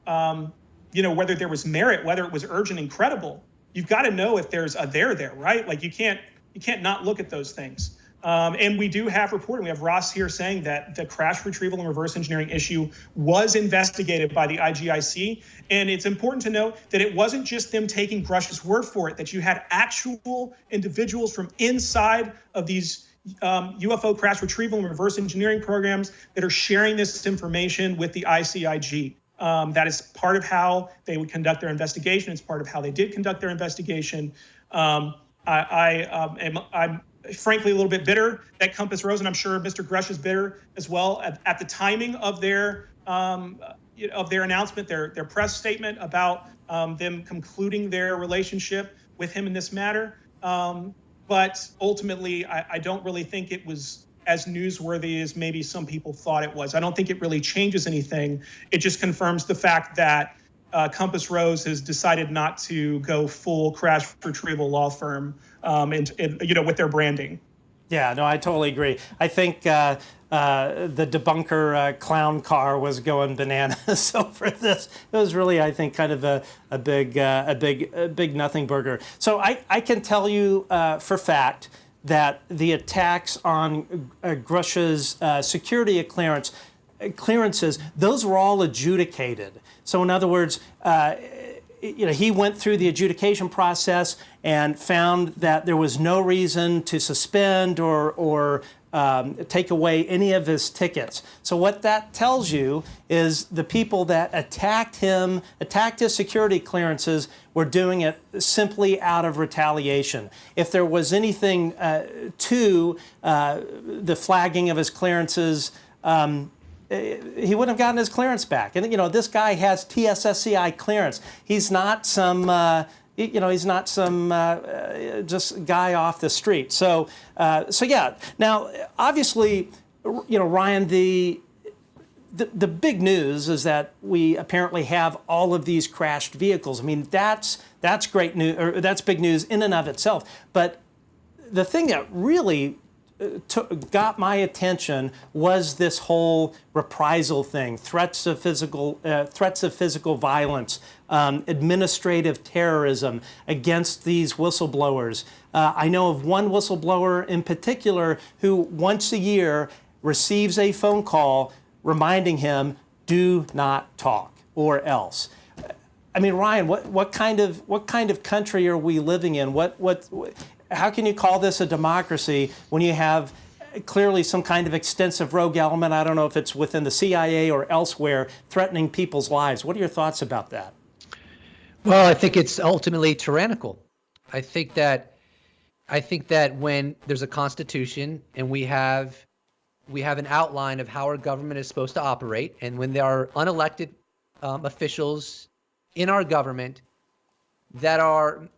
Speaker 5: whether there was merit, whether it was urgent and credible, you've got to know if there's a there, right? Like you can't not look at those things. And we do have reporting. We have Ross here saying that the crash retrieval and reverse engineering issue was investigated by the IGIC. And it's important to note that it wasn't just them taking Grusch's word for it, that you had actual individuals from inside of these UFO crash retrieval and reverse engineering programs that are sharing this information with the ICIG. That is part of how they would conduct their investigation. It's part of how they did conduct their investigation. I'm frankly a little bit bitter that Compass rose, and I'm sure Mr. Grusch is bitter as well at the timing of their announcement, their press statement about them concluding their relationship with him in this matter. But ultimately, I don't really think it was as newsworthy as maybe some people thought it was. I don't think it really changes anything. It just confirms the fact that Compass Rose has decided not to go full crash retrieval law firm, with their branding.
Speaker 1: Yeah, no, I totally agree. I think the debunker clown car was going bananas so for this. It was really, I think, kind of a big nothing burger. So I can tell you for fact that the attacks on Grusch's security clearances, those were all adjudicated. So in other words, he went through the adjudication process and found that there was no reason to suspend or take away any of his tickets. So what that tells you is the people that attacked his security clearances, were doing it simply out of retaliation. If there was anything to the flagging of his clearances, he wouldn't have gotten his clearance back. And this guy has TSSCI clearance. He's not some just guy off the street. So yeah. Now, obviously, Ryan, the big news is that we apparently have all of these crashed vehicles. I mean, that's great news, or that's big news in and of itself. But the thing that really got my attention was this whole reprisal thing, threats of physical violence, administrative terrorism against these whistleblowers. I know of one whistleblower in particular who once a year receives a phone call reminding him, do not talk or else. I mean, Ryan, what kind of country are we living in? How can you call this a democracy when you have clearly some kind of extensive rogue element, I don't know if it's within the CIA or elsewhere, threatening people's lives? What are your thoughts about that?
Speaker 4: Well, I think it's ultimately tyrannical. I think that when there's a constitution and we have an outline of how our government is supposed to operate, and when there are unelected officials in our government that are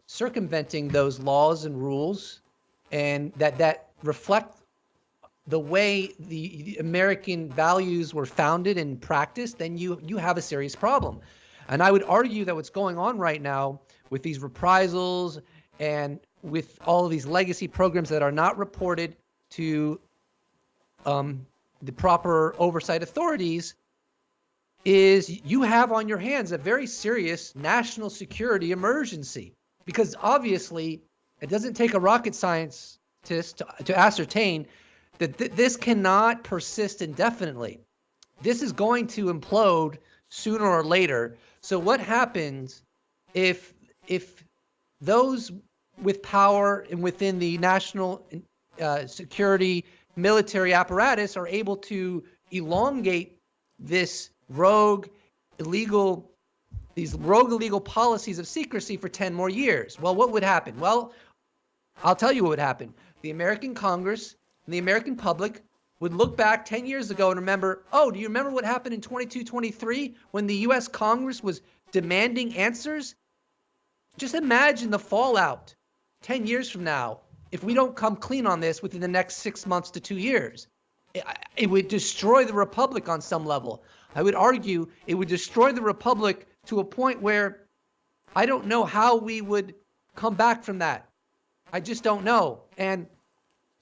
Speaker 4: circumventing those laws and rules, and that reflect the way the American values were founded and practiced, then you have a serious problem. And I would argue that what's going on right now with these reprisals and with all of these legacy programs that are not reported to the proper oversight authorities is you have on your hands a very serious national security emergency. Because obviously, it doesn't take a rocket scientist to ascertain that this cannot persist indefinitely. This is going to implode sooner or later. So what happens if those with power and within the national security military apparatus are able to elongate these rogue illegal policies of secrecy for 10 more years? Well, what would happen? Well, I'll tell you what would happen. The American Congress and the American public would look back 10 years ago and remember, oh, do you remember what happened in 22-23 when the U.S. Congress was demanding answers? Just imagine the fallout 10 years from now if we don't come clean on this within the next 6 months to 2 years. It would destroy the republic on some level. I would argue it would destroy the republic to a point where I don't know how we would come back from that. I just don't know. And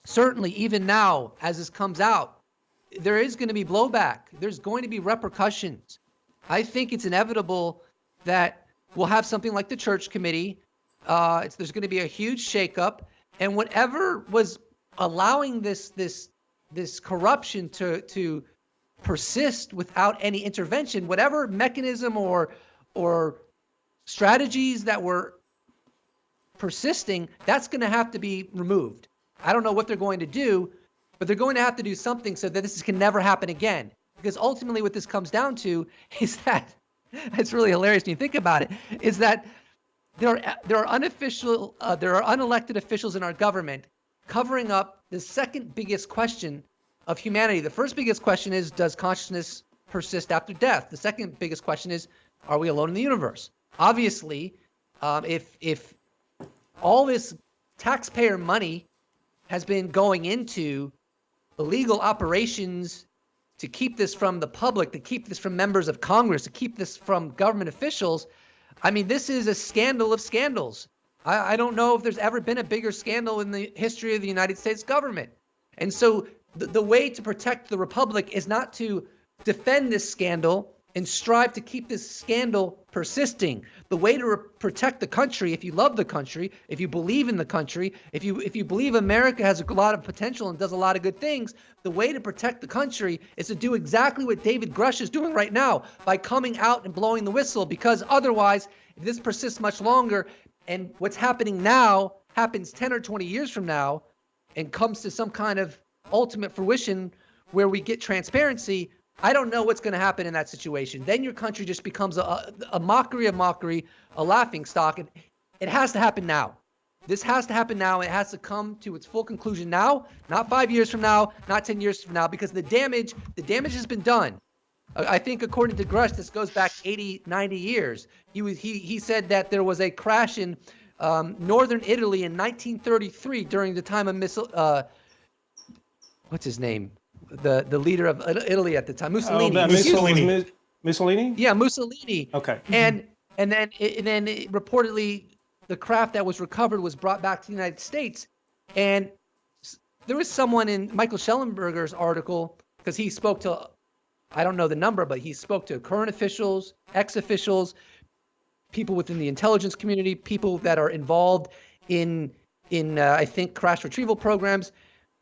Speaker 4: certainly even now, as this comes out, there is going to be blowback. There's going to be repercussions. I think it's inevitable that we'll have something like the Church Committee. There's going to be a huge shakeup. And whatever was allowing this corruption to persist without any intervention, whatever mechanism or strategies that were persisting, that's going to have to be removed. I don't know what they're going to do, but they're going to have to do something so that this can never happen again. Because ultimately what this comes down to is that, it's really hilarious when you think about it, is that there are unelected officials in our government covering up the second biggest question of humanity. The first biggest question is, does consciousness persist after death? The second biggest question is, are we alone in the universe? Obviously, if all this taxpayer money has been going into illegal operations to keep this from the public, to keep this from members of Congress, to keep this from government officials, I mean, this is a scandal of scandals. I don't know if there's ever been a bigger scandal in the history of the United States government. And so the way to protect the republic is not to defend this scandal and strive to keep this scandal persisting. The way to protect the country, if you love the country, if you believe in the country, if you believe America has a lot of potential and does a lot of good things, the way to protect the country is to do exactly what David Grusch is doing right now by coming out and blowing the whistle, because otherwise, if this persists much longer and what's happening now happens 10 or 20 years from now and comes to some kind of ultimate fruition where we get transparency, I don't know what's going to happen in that situation. Then your country just becomes a mockery of mockery, a laughing stock. And it has to happen now. This has to happen now. It has to come to its full conclusion now, not 5 years from now, not 10 years from now, because the damage has been done. I think according to Grusch, this goes back 80, 90 years. He said that there was a crash in northern Italy in 1933 during the time of what's his name? The leader of Italy at the time, Mussolini.
Speaker 1: Mussolini?
Speaker 4: Yeah, Mussolini.
Speaker 1: Okay.
Speaker 4: And then reportedly the craft that was recovered was brought back to the United States. And there was someone in Michael Schellenberger's article, because he spoke to, I don't know the number, but he spoke to current officials, ex-officials, people within the intelligence community, people that are involved in I think crash retrieval programs.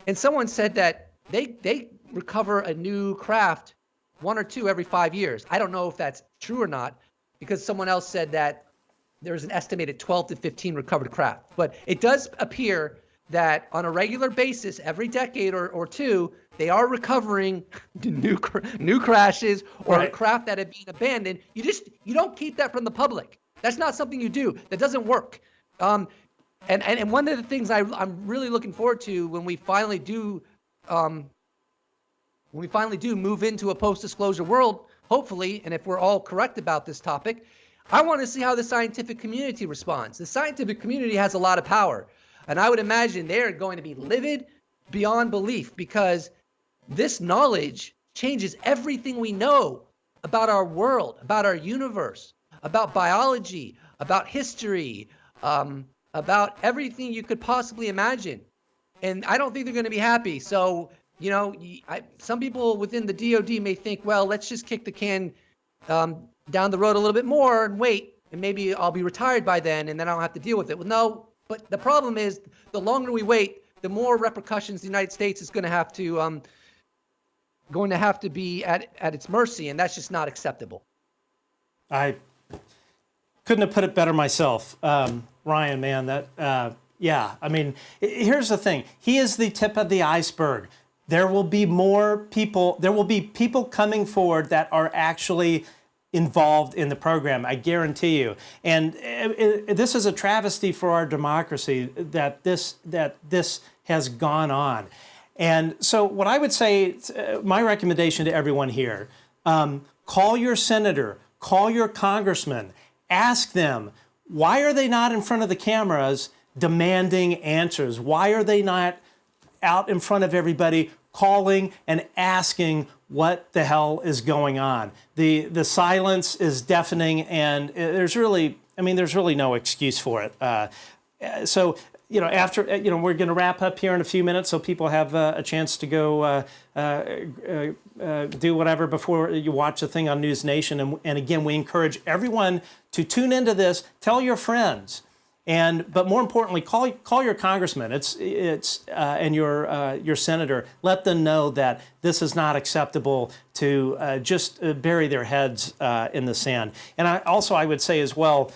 Speaker 4: And someone said that they recover a new craft 1 or 2 every 5 years. I don't know if that's true or not, because someone else said that there's an estimated 12 to 15 recovered craft. But it does appear that on a regular basis, every decade or two, they are recovering new crashes or a craft that had been abandoned. You don't keep that from the public. That's not something you do. That doesn't work. And one of the things I'm really looking forward to when we finally do move into a post-disclosure world, hopefully, and if we're all correct about this topic, I want to see how the scientific community responds. The scientific community has a lot of power, and I would imagine they're going to be livid beyond belief, because this knowledge changes everything we know about our world, about our universe, about biology, about history, about everything you could possibly imagine. And I don't think they're going to be happy. So, some people within the DOD may think, well, let's just kick the can down the road a little bit more and wait, and maybe I'll be retired by then, and then I don't have to deal with it. Well, no, but the problem is the longer we wait, the more repercussions the United States is going to have to be at its mercy, and that's just not acceptable.
Speaker 1: I couldn't have put it better myself. Ryan, man, I mean, here's the thing. He is the tip of the iceberg. There will be more people. There will be people coming forward that are actually involved in the program. I guarantee you. And this is a travesty for our democracy that this has gone on. And so what I would say, my recommendation to everyone here, call your senator, call your congressman, ask them, why are they not in front of the cameras demanding answers? Why are they not out in front of everybody calling and asking what the hell is going on? The silence is deafening, and there's really no excuse for it. So, after, we're going to wrap up here in a few minutes so people have a chance to go do whatever before you watch the thing on News Nation. And again, we encourage everyone to tune into this, tell your friends, but more importantly, call your congressman and your senator. Let them know that this is not acceptable to just bury their heads in the sand. And I would say as well,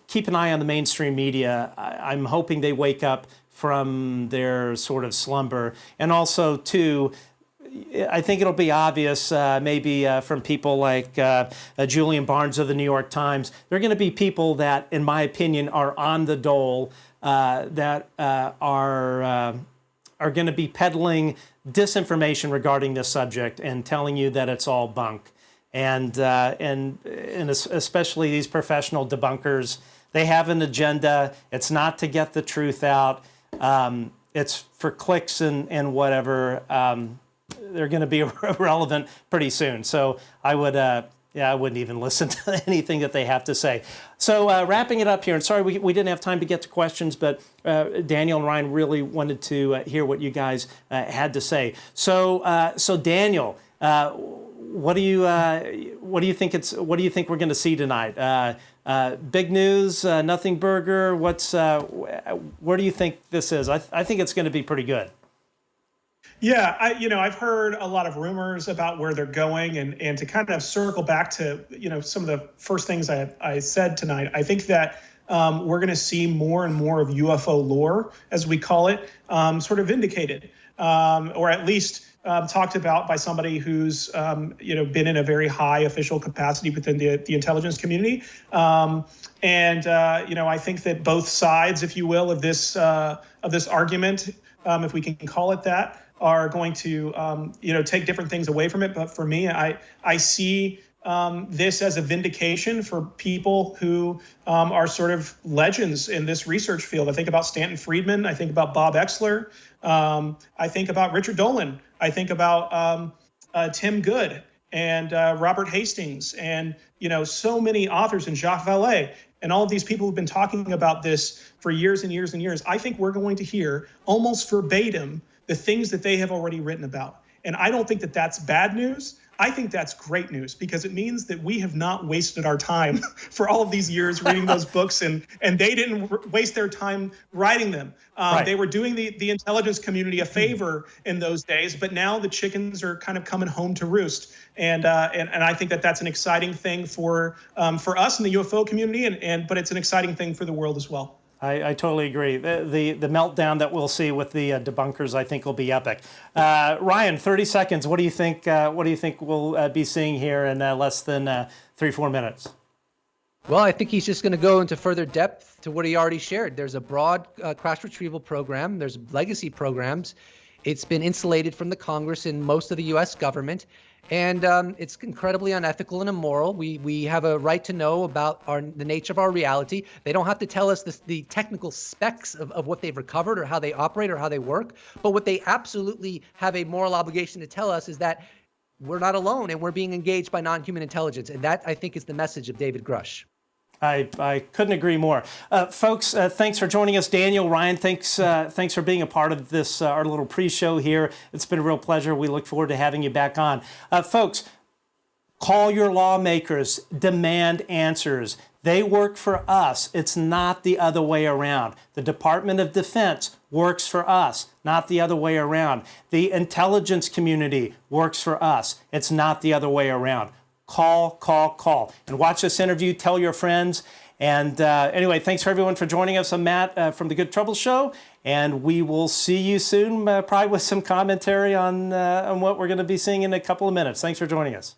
Speaker 1: keep an eye on the mainstream media. I'm hoping they wake up from their sort of slumber, and also too, I think it'll be obvious, maybe from people like Julian Barnes of the New York Times. There are going to be people that, in my opinion, are on the dole, that are going to be peddling disinformation regarding this subject and telling you that it's all bunk. And especially these professional debunkers, they have an agenda. It's not to get the truth out. It's for clicks and whatever. They're going to be irrelevant pretty soon. So I would, I wouldn't even listen to anything that they have to say. So wrapping it up here, and sorry we didn't have time to get to questions, but Daniel and Ryan really wanted to hear what you guys had to say. So Daniel, what do you think we're going to see tonight? Big news, nothing burger. Where do you think this is? I think it's going to be pretty good.
Speaker 5: Yeah, I've heard a lot of rumors about where they're going, and to kind of circle back to, some of the first things I said tonight, I think that we're going to see more and more of UFO lore, as we call it, sort of vindicated, or at least talked about by somebody who's, been in a very high official capacity within the intelligence community. I think that both sides, if you will, of this argument, if we can call it that, are going to, take different things away from it. But for me, I see this as a vindication for people who are sort of legends in this research field. I think about Stanton Friedman. I think about Bob Exler. I think about Richard Dolan. I think about Tim Good and Robert Hastings, and so many authors, and Jacques Vallée, and all of these people who've been talking about this for years and years and years. I think we're going to hear almost verbatim the things that they have already written about. And I don't think that that's bad news. I think that's great news, because it means that we have not wasted our time for all of these years reading those books, and they didn't waste their time writing them.
Speaker 1: Right.
Speaker 5: They were doing the intelligence community a favor in those days, but now the chickens are kind of coming home to roost. And I think that that's an exciting thing for us in the UFO community, but it's an exciting thing for the world as well.
Speaker 1: I totally agree. The meltdown that we'll see with the debunkers, I think, will be epic. Ryan, 30 seconds. What do you think? What do you think we'll be seeing here in less than 3-4 minutes?
Speaker 4: Well, I think he's just going to go into further depth to what he already shared. There's a broad crash retrieval program. There's legacy programs. It's been insulated from the Congress and most of the U.S. government. And it's incredibly unethical and immoral. We have a right to know about the nature of our reality. They don't have to tell us the technical specs of what they've recovered or how they operate or how they work. But what they absolutely have a moral obligation to tell us is that we're not alone and we're being engaged by non-human intelligence. And that, I think, is the message of David Grusch.
Speaker 1: I couldn't agree more. Folks, thanks for joining us. Daniel, Ryan, thanks for being a part of this, our little pre-show here. It's been a real pleasure. We look forward to having you back on. Folks, call your lawmakers, demand answers. They work for us. It's not the other way around. The Department of Defense works for us, not the other way around. The intelligence community works for us. It's not the other way around. Call, and watch this interview. Tell your friends. And anyway, thanks for everyone for joining us. I'm Matt from the Good Trouble Show, and we will see you soon, probably with some commentary on what we're going to be seeing in a couple of minutes. Thanks for joining us.